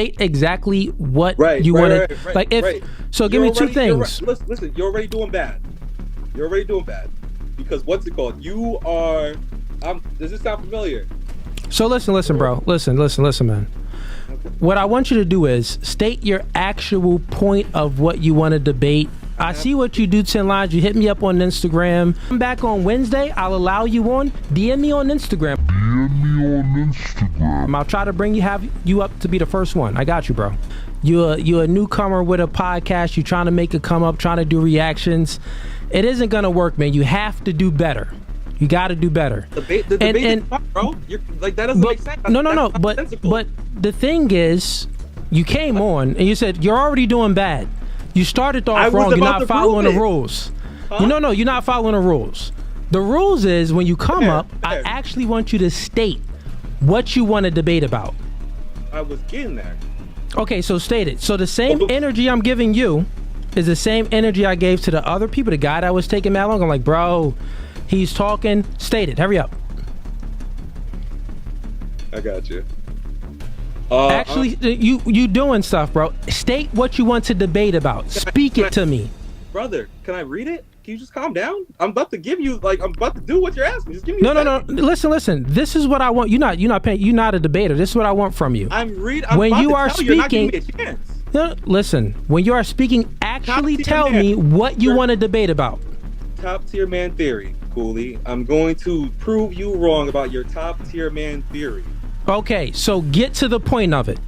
exactly what you wanted. Like if so, give me two things. Listen, you're already doing bad. Because what's it called? You are. Does this sound familiar? So listen, bro. Listen, man. What I want you to do is state your actual point of what you want to debate. I see what you do, 10 lines. You hit me up on Instagram. I'm back on Wednesday. I'll allow you on. DM me on Instagram. I'll try to have you up to be the first one. I got you, bro. You're a newcomer with a podcast. You're trying to make a come up, trying to do reactions. It isn't going to work, man. You have to do better. You got to do better. The debate is fun, bro. That doesn't make sense. No. But the thing is, you came on and you said you're already doing bad. You started off wrong. You're not following the rules. Huh? No, you're not following the rules. The rules is when you come up, I actually want you to state what you want to debate about. I was getting there. Okay, so state it. So the same energy I'm giving you is the same energy I gave to the other people. The guy that was taking that long, I'm like, bro, he's talking. State it. Hurry up. I got you. Actually, you doing stuff, bro. State what you want to debate about. Speak it to me. Brother, can I read it? Can you just calm down? I'm about to give you, I'm about to do what you're asking. Just give me No. Listen. This is what I want. You're not a debater. This is what I want from you. When you are speaking, no, listen. When you are speaking, actually tell me what you want to debate about. Top tier man theory, Cooley. I'm going to prove you wrong about your top tier man theory. Okay, so get to the point of it.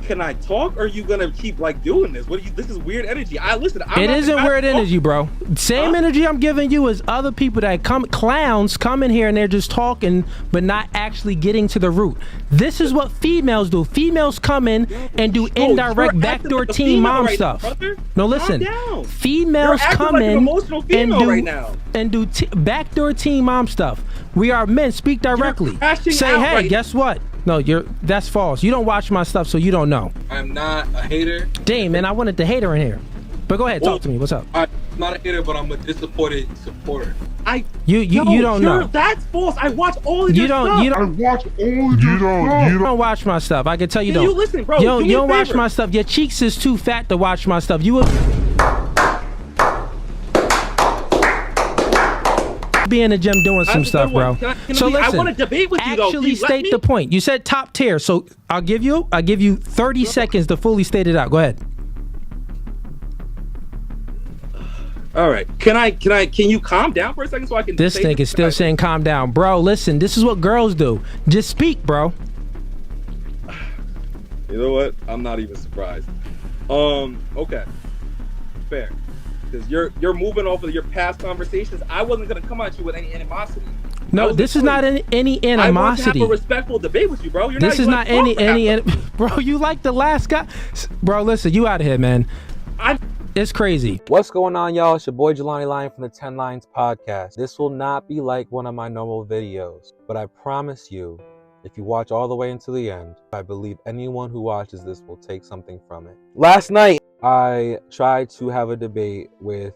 Can I talk, or are you gonna keep doing this? This is weird energy. It isn't weird energy, bro. Same energy I'm giving you as other people that clowns come in here and they're just talking, but not actually getting to the root. This is what females do. Females come in and do indirect backdoor teen mom stuff. No, listen. Females come in and do backdoor teen mom stuff. We are men. Speak directly. Say, hey, guess what? No, that's false. You don't watch my stuff, so you don't know. I'm not a hater. Damn, man, I wanted the hater in here. But go ahead, talk to me. What's up? I'm not a hater, but I'm a disappointed supporter. You don't know. That's false. I watch all of your stuff. You don't watch my stuff. I can tell you don't. You listen, bro. You don't watch my stuff. Your cheeks is too fat to watch my stuff. You be in the gym doing some stuff, bro. So listen, I want to debate with you, though. Actually state the point. You said top tier, so I'll give you 30 seconds to fully state it out. Go ahead. All right. Can you calm down for a second so I can? This thing is still saying calm down, bro. Listen, this is what girls do. Just speak, bro. You know what? I'm not even surprised. Okay. Fair. Because you're moving off of your past conversations. I wasn't gonna come at you with any animosity. No, this is not any animosity. I want to have a respectful debate with you, bro. This is not any bro. You like the last guy, bro? Listen, you out of here, man. It's crazy. What's going on, y'all? It's your boy Jalani Lion from the 10 Lines Podcast. This will not be like one of my normal videos, but I promise you, if you watch all the way until the end, I believe anyone who watches this will take something from it. Last night, I tried to have a debate with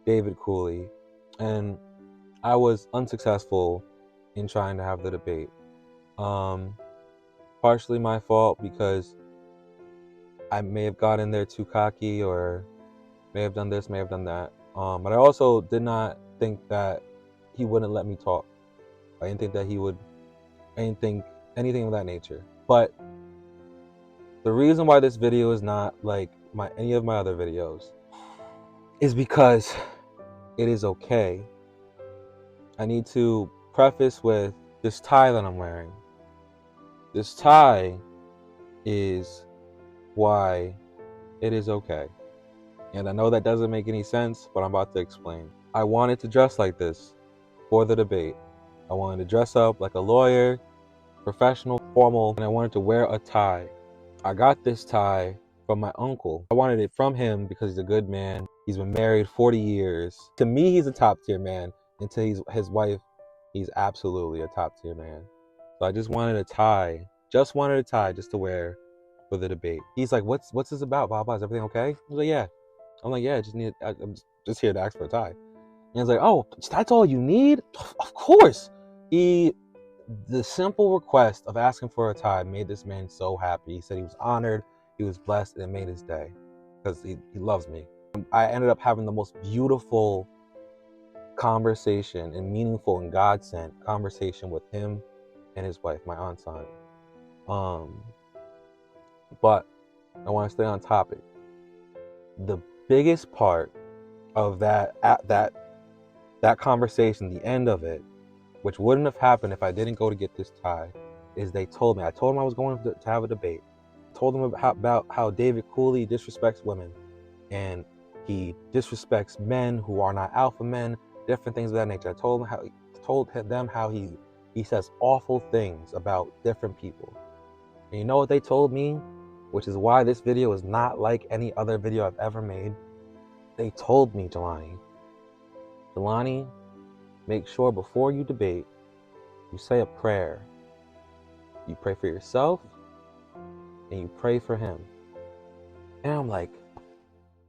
David Cooley, and I was unsuccessful in trying to have the debate. Partially my fault because I may have gotten there too cocky, or may have done this, may have done that. But I also did not think that he wouldn't let me talk. I didn't think that he would, anything of that nature. But the reason why this video is not like any of my other videos is because it is okay. I need to preface with this tie that I'm wearing. This tie is why it is okay. And I know that doesn't make any sense, but I'm about to explain. I wanted to dress like this for the debate. I wanted to dress up like a lawyer, professional, formal, and I wanted to wear a tie. I got this tie from my uncle. I wanted it from him because he's a good man. He's been married 40 years. To me, he's a top tier man. And to his wife, he's absolutely a top tier man. So I just wanted a tie. Just to wear for the debate. He's like, what's this about, Baba? Is everything okay? I was like, yeah. I'm like, yeah, I'm just here to ask for a tie. And he's like, oh, that's all you need? Of course. He the simple request of asking for a tie made this man so happy. He said he was honored, he was blessed, and it made his day because he loves me. I ended up having the most beautiful conversation and meaningful and God-sent conversation with him and his wife, my aunt's son. But I want to stay on topic. The biggest part of that conversation, the end of it, which wouldn't have happened if I didn't go to get this tie, is I told them I was going to have a debate. Told them about how David Cooley disrespects women and he disrespects men who are not alpha men, different things of that nature. I told them how he says awful things about different people. And you know what they told me, which is why this video is not like any other video I've ever made. They told me, Jalani, make sure before you debate, you say a prayer. You pray for yourself and you pray for him. And I'm like,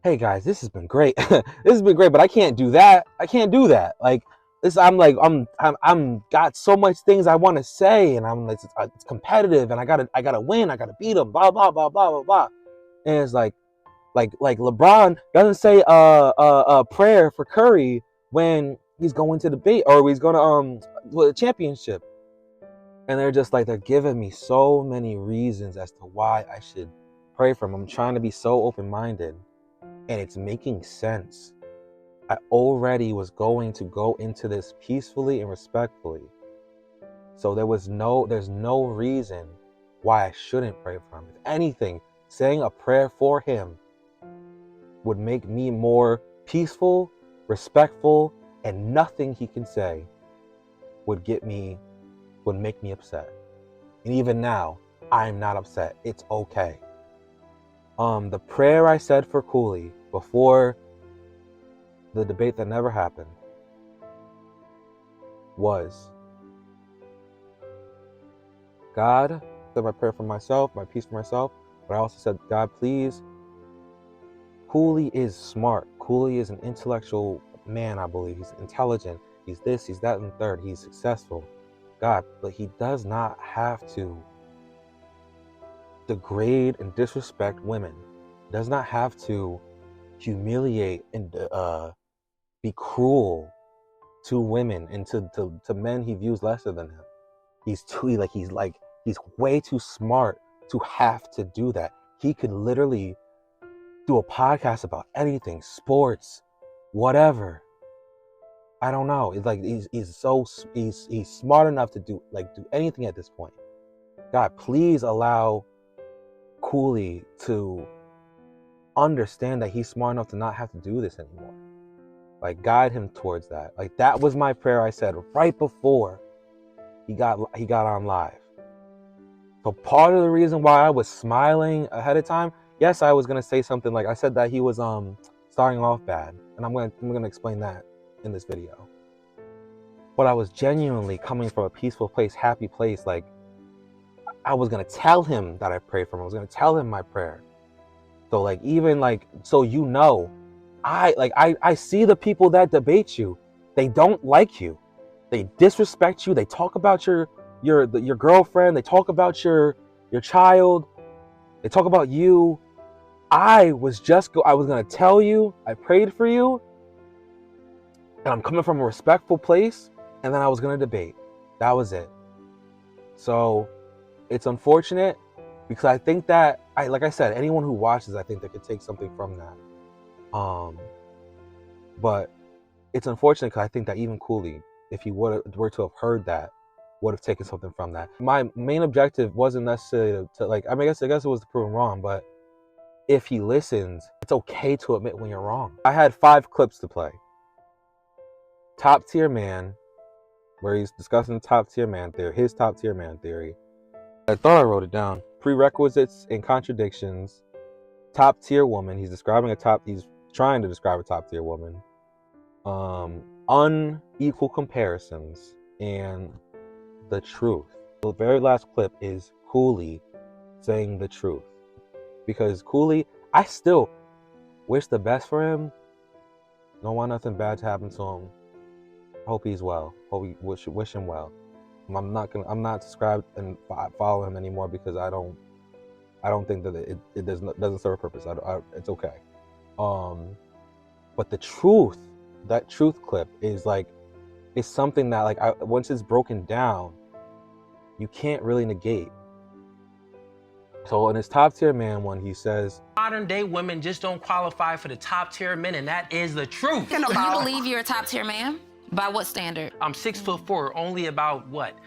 hey guys, this has been great. This has been great, but I can't do that. Like this, I'm got so much things I want to say, and it's competitive, and I gotta win. I gotta beat him. Blah blah blah blah blah blah. And it's like LeBron doesn't say a prayer for Curry when he's going to debate or he's going to a championship. And they're giving me so many reasons as to why I should pray for him. I'm trying to be so open-minded, and it's making sense. I already was going to go into this peacefully and respectfully. So there's no reason why I shouldn't pray for him. If anything, saying a prayer for him would make me more peaceful, respectful, and nothing he can say would make me upset. And even now, I'm not upset. It's okay. The prayer I said for Cooley before the debate that never happened was, God, I said my prayer for myself, my peace for myself, but I also said, God, please, Cooley is smart. Cooley is an intellectual man, I believe. He's intelligent. He's this, he's that, and the third. He's successful. God, but he does not have to degrade and disrespect women. He does not have to humiliate and be cruel to women and to men he views lesser than him. He's way too smart to have to do that. He could literally do a podcast about anything, sports, whatever. I don't know. It's like he's smart enough to do anything at this point. God, please allow Cooley to understand that he's smart enough to not have to do this anymore. Guide him towards that. That was my prayer I said right before he got on live. So part of the reason why I was smiling ahead of time, yes, I was gonna say something I said that he was starting off bad, and I'm gonna explain that in this video. But I was genuinely coming from a peaceful place, happy place. I was gonna tell him that I prayed for him. I was gonna tell him my prayer. So so I see the people that debate you. They don't like you. They disrespect you. They talk about your girlfriend. They talk about your child. They talk about you. I was gonna tell you I prayed for you, and I'm coming from a respectful place, and then I was gonna debate. That was it. So it's unfortunate because I think that like I said, anyone who watches, I think they could take something from that. But it's unfortunate because I think that even Cooley, if he were to have heard that, would have taken something from that. My main objective wasn't necessarily to I guess it was to prove him wrong, but if he listens, it's okay to admit when you're wrong. I had 5 clips to play. Top tier man, where he's discussing the top tier man theory, his top tier man theory. I thought I wrote it down. Prerequisites and contradictions. Top tier woman. He's trying to describe a top tier woman. Unequal comparisons and the truth. The very last clip is Cooley saying the truth. Because Cooley, I still wish the best for him. Don't want nothing bad to happen to him. Hope he's well. Hope we wish him well. I'm not subscribed and follow him anymore because I don't think that it doesn't serve a purpose. It's okay. But the truth, that truth clip is like, it's something that like once it's broken down, you can't really negate. So in his top tier man one, he says, modern day women just don't qualify for the top tier men, and that is the truth. So you believe you're a top tier man? By what standard? I'm 6'4", only about what?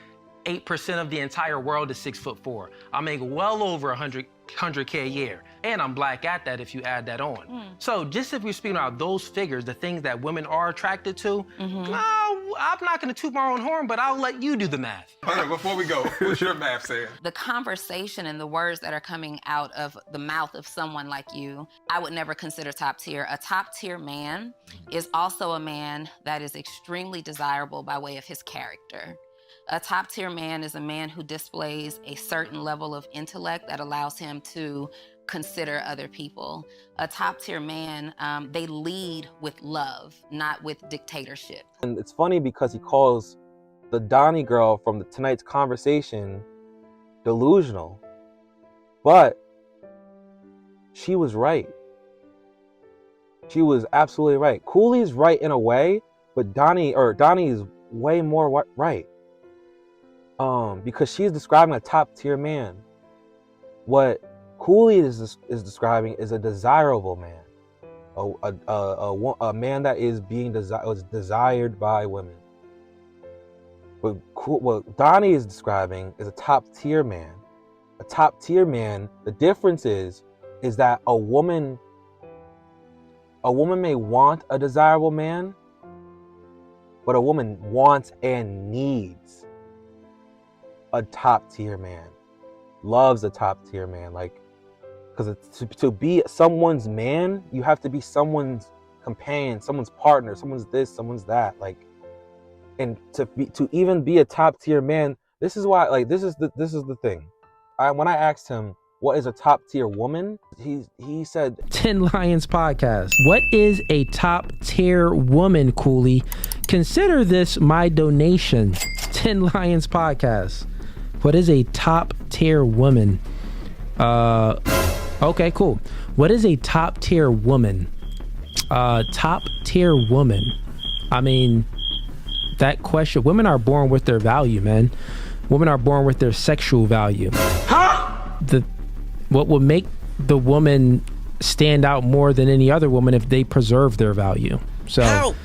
8% of the entire world is 6'4". I make well over 100K a year. And I'm black at that if you add that on. So just if we're speaking about those figures, the things that women are attracted to, no, I'm not gonna toot my own horn, but I'll let you do the math. Hold on, before we go, what's your math saying? The conversation and the words that are coming out of the mouth of someone like you, I would never consider top tier. A top tier man is also a man that is extremely desirable by way of his character. A top tier man is a man who displays a certain level of intellect that allows him to consider other people. A top tier man, they lead with love, not with dictatorship. and it's funny because he calls the Donnie girl from tonight's conversation delusional, but she was right. She was absolutely right. Cooley's right in a way, but Donnie is way more right. Because she's describing a top tier man. What Cooley is describing is a desirable man, a man that is being desired by women. But what Donnie is describing is a top tier man. A top tier man. The difference is that a woman may want a desirable man, but a woman wants and needs a top tier man, loves a top tier man. Like, because to be someone's man, you have to be someone's companion, someone's partner, someone's this, someone's that. Like, and to even be a top tier man, this is why. Like, this is the thing. When I asked him what is a top tier woman, he said 10 Lions Podcast. What is a top tier woman, Cooley? Consider this my donation. 10 Lions Podcast. What is a top tier woman? Okay, cool. What is a top tier woman? Top tier woman. I mean, that question, women are born with their value, man. Women are born with their sexual value. What will make the woman stand out more than any other woman if they preserve their value. So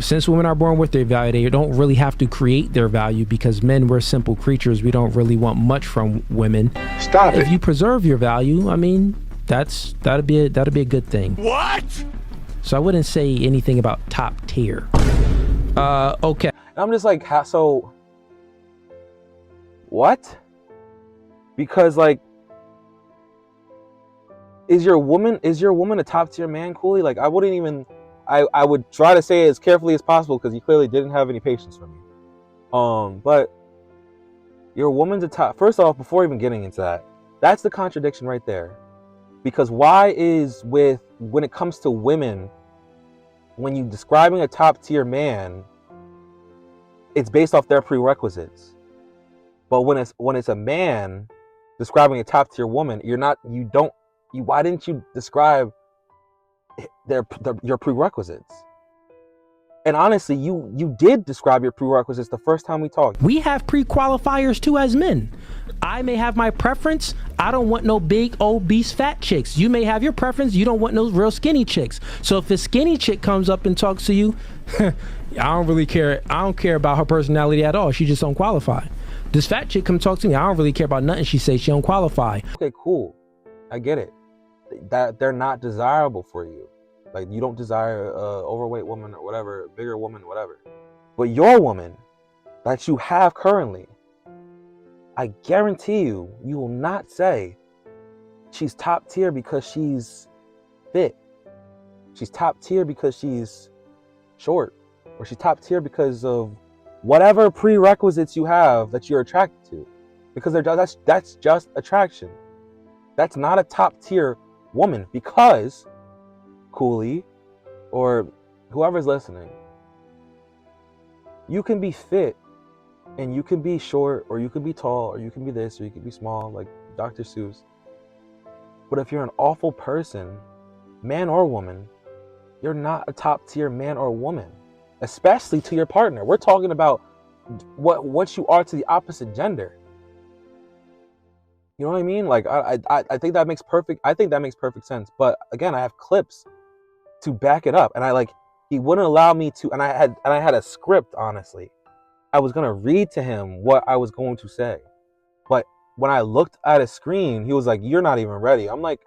since women are born with their value, they don't really have to create their value, because men, we're simple creatures. We don't really want much from women. Stop it. If you preserve your value, I mean, that'd be a good thing. What? So I wouldn't say anything about top tier. Okay. I'm just like, so what? Because like, is your woman a top tier man, Cooley? Like, I wouldn't even. I would try to say it as carefully as possible because you clearly didn't have any patience for me. But your woman's a top. First off, before even getting into that, that's the contradiction right there. Because when it comes to women, when you're describing a top tier man, it's based off their prerequisites. But when it's a man describing a top tier woman, why didn't you describe your prerequisites? And honestly, you did describe your prerequisites the first time we talked. We have pre-qualifiers too as men. I may have my preference. I don't want no big, obese, fat chicks. You may have your preference. You don't want no real skinny chicks. So if a skinny chick comes up and talks to you, I don't really care. I don't care about her personality at all. She just don't qualify. This fat chick come talk to me. I don't really care about nothing she says. She don't qualify. Okay, cool. I get it. That they're not desirable for you. Like, you don't desire a overweight woman or whatever, bigger woman, whatever. But your woman that you have currently, I guarantee you will not say she's top tier because she's fit. She's top tier because she's short, or she's top tier because of whatever prerequisites you have that you're attracted to. Because that's just attraction. That's not a top tier woman, because Cooley or whoever's listening, you can be fit And you can be short, or you can be tall, or you can be this, or you can be small, like Dr. Seuss. But if you're an awful person, man or woman, you're not a top tier man or woman, especially to your partner. We're talking about what you are to the opposite gender. You know what I mean? Like I think that makes perfect sense. But again, I have clips to back it up, and he wouldn't allow me to, and I had a script, honestly. I was gonna read to him what I was going to say, but when I looked at a screen, he was like, "You're not even ready." I'm like,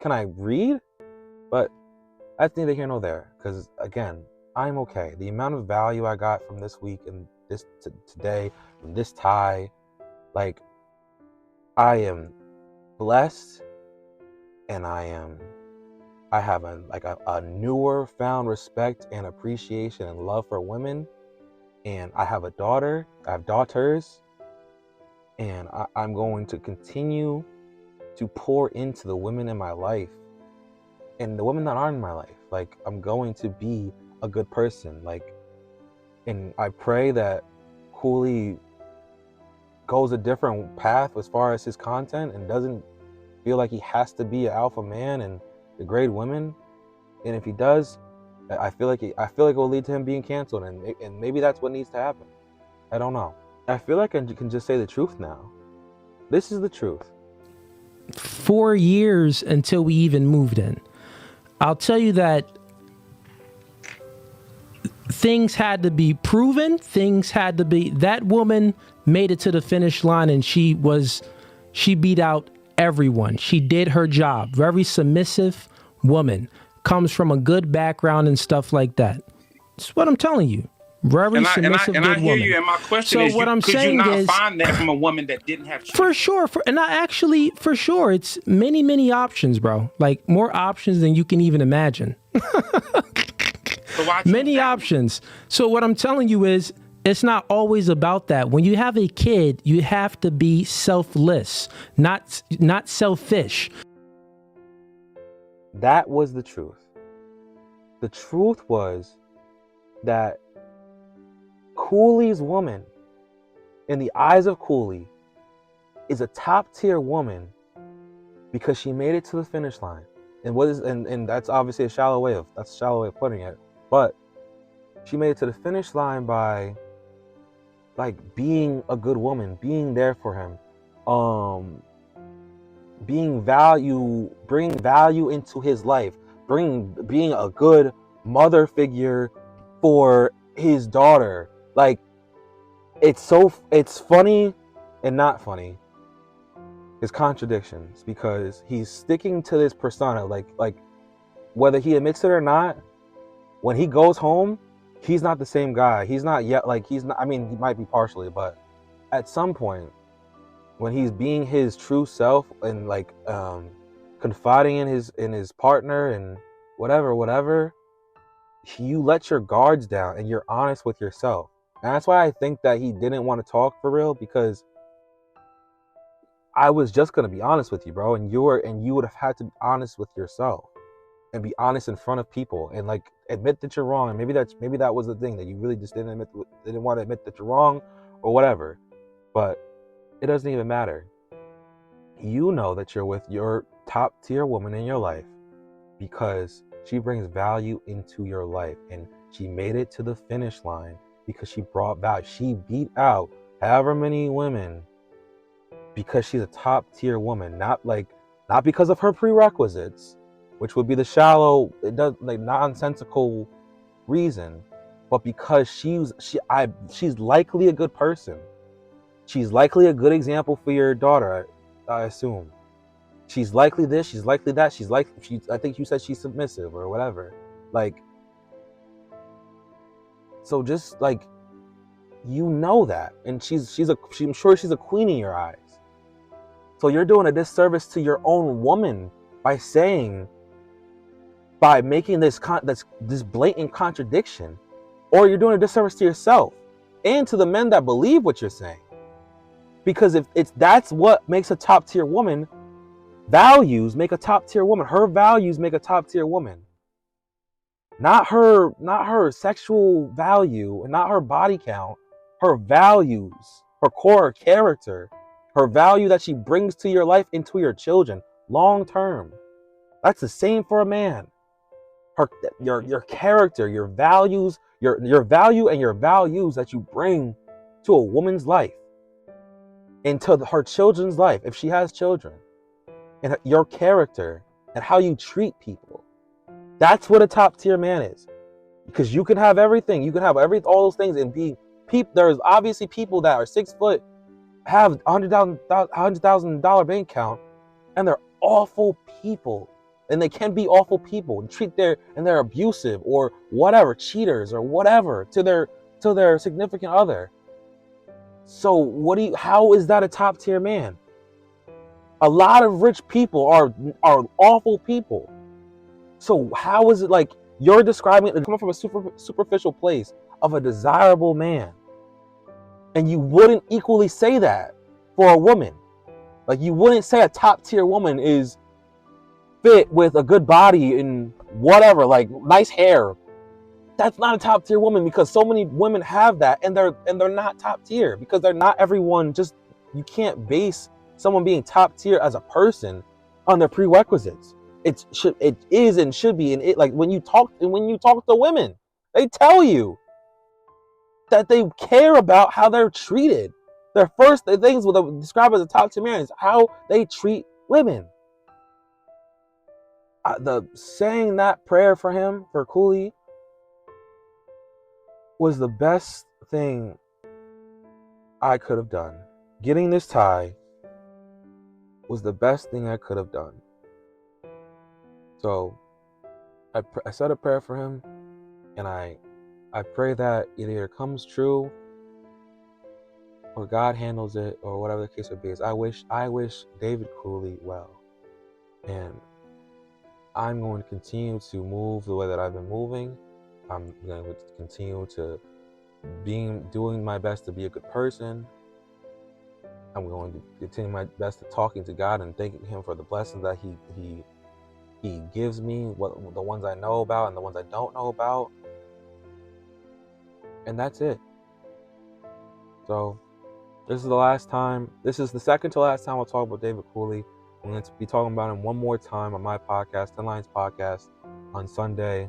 "Can I read?" But that's neither here nor there, because again, I'm okay. The amount of value I got from this week and this today, from this tie, like, I am blessed, and I have a newer found respect and appreciation and love for women. And I have a daughter, I have daughters, and I'm going to continue to pour into the women in my life and the women that aren't in my life. Like, I'm going to be a good person. Like, and I pray that Cooley goes a different path as far as his content and doesn't feel like he has to be an alpha man and degrade women. And if he does, I feel like it will lead to him being canceled, and maybe that's what needs to happen. I don't know. I feel like I can just say the truth now. This is the truth. 4 years until we even moved in. I'll tell you that things had to be proven. That woman made it to the finish line, and she beat out everyone. She did her job. Very submissive woman. Comes from a good background and stuff like that. That's what I'm telling you. Very submissive, good woman. I hear you, and my question is, could you not find that from a woman that didn't have children? For sure. For sure. It's many, many options, bro. Like, more options than you can even imagine. Many options. So what I'm telling you is, it's not always about that. When you have a kid, you have to be selfless, not selfish. That was the truth. The truth was that Cooley's woman, in the eyes of Cooley, is a top tier woman because she made it to the finish line. And that's obviously a shallow way of putting it. But she made it to the finish line by, like, being a good woman, being there for him, bringing value into his life, being a good mother figure for his daughter. Like, it's funny and not funny. His contradictions, because he's sticking to this persona, like whether he admits it or not, when he goes home, he's not the same guy. He's not yet, like, he's not, I mean, he might be partially, but at some point, when he's being his true self and, like, confiding in his partner and whatever, you let your guards down and you're honest with yourself. And that's why I think that he didn't want to talk for real, because I was just gonna be honest with you, bro, and you would have had to be honest with yourself and be honest in front of people and, like, admit that you're wrong. And maybe that was the thing, that you really just didn't want to admit that you're wrong or whatever. But it doesn't even matter. You know that you're with your top tier woman in your life because she brings value into your life, and she made it to the finish line because she brought value. She beat out however many women because she's a top tier woman, not because of her prerequisites, which would be the shallow, nonsensical reason, but because she's likely a good person. She's likely a good example for your daughter, I assume. She's likely this, she's likely that, I think you said she's submissive or whatever. Like, so just, like, you know that. And I'm sure she's a queen in your eyes. So you're doing a disservice to your own woman by making this blatant contradiction, or you're doing a disservice to yourself and to the men that believe what you're saying. Because that's what makes a top tier woman. Values make a top tier woman. Her values make a top tier woman. Not her sexual value and not her body count. her values, her core character, her value that she brings to your life and to your children long term. That's the same for a man. Your character, your values, your value and your values that you bring to a woman's life and to her children's life, if she has children, and your character and how you treat people. That's what a top tier man is. Because you can have everything. You can have all those things and be people. There's obviously people that are 6 foot, have $100,000 bank account, and they're awful people. And they can be awful people and they're abusive or whatever, cheaters or whatever to their significant other. So how is that a top tier man? A lot of rich people are awful people. So how is it like you're describing it coming from a superficial place of a desirable man? And you wouldn't equally say that for a woman. Like you wouldn't say a top tier woman is fit with a good body and whatever, like nice hair. That's not a top tier woman, because so many women have that and they're not top tier, because they're not everyone. Just, you can't base someone being top tier as a person on their prerequisites. It is and should be, and it, like when you talk to women, they tell you that they care about how they're treated. Their first things what they describe as a top tier man is how they treat women. Saying that prayer for him, for Cooley, was the best thing I could have done. Getting this tie was the best thing I could have done. So I said a prayer for him, and I pray that it either comes true or God handles it, or whatever the case would be. I wish David Cooley well, and I'm going to continue to move the way that I've been moving. I'm going to continue to doing my best to be a good person. I'm going to continue my best to talking to God and thanking him for the blessings that he gives me, the ones I know about and the ones I don't know about. And that's it. So this is the last time. This is the second to last time I'll talk about David Cooley. I'm going to be talking about him one more time on my podcast, 10 Lines Podcast, on Sunday,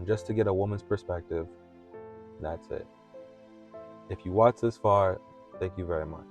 just to get a woman's perspective. That's it. If you watch this far, thank you very much.